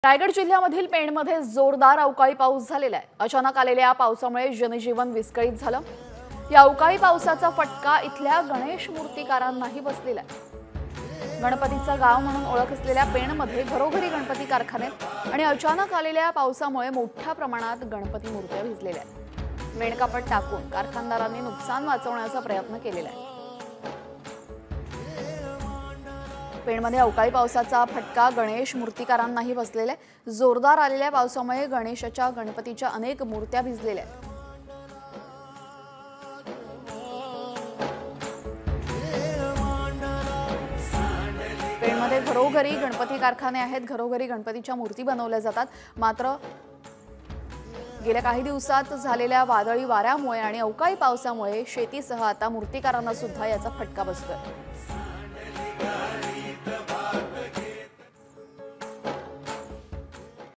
रायगड जिल्ह्यामधील पेणमध्ये जोरदार अवकाळी पाऊस झालेला आहे। अचानक आलेल्या पावसामुळे जनजीवन विस्कळीत झालं। या अवकाळी पावसाचा फटका इथल्या गणेश मूर्तिकारांनाही बसलेला आहे। गणपतीचं गाव म्हणून ओळख असलेल्या पेणमध्ये घरोघरी गणपती कारखाने आणि अचानक आलेल्या पावसामुळे मोठ्या प्रमाणात गणपती मूर्त्या भिजलेल्या आहेत। मेणकापड टाकून कारखानदारांनी नुकसान वाचवण्याचा प्रयत्न केलेला आहे। पेणमध्ये अवकाळी पावसाचा फटका गणेश मूर्तिकारांनाही बसलेला आहे। जोरदार आलेल्या पावसामुळे गणपतीच्या अनेक मूर्त्या भिजलेल्या आहेत। पेणमध्ये घरोघरी गणपती कारखाने आहेत। घरोघरी गणपतीच्या मूर्ती बनवल्या जातात। मात्र गेल्या काही दिवसात झालेल्या वादळी वाऱ्यामुळे आणि अवकाळी पावसामुळे शेतीसह आता मूर्तिकारांना सुद्धा याचा फटका बसतोय।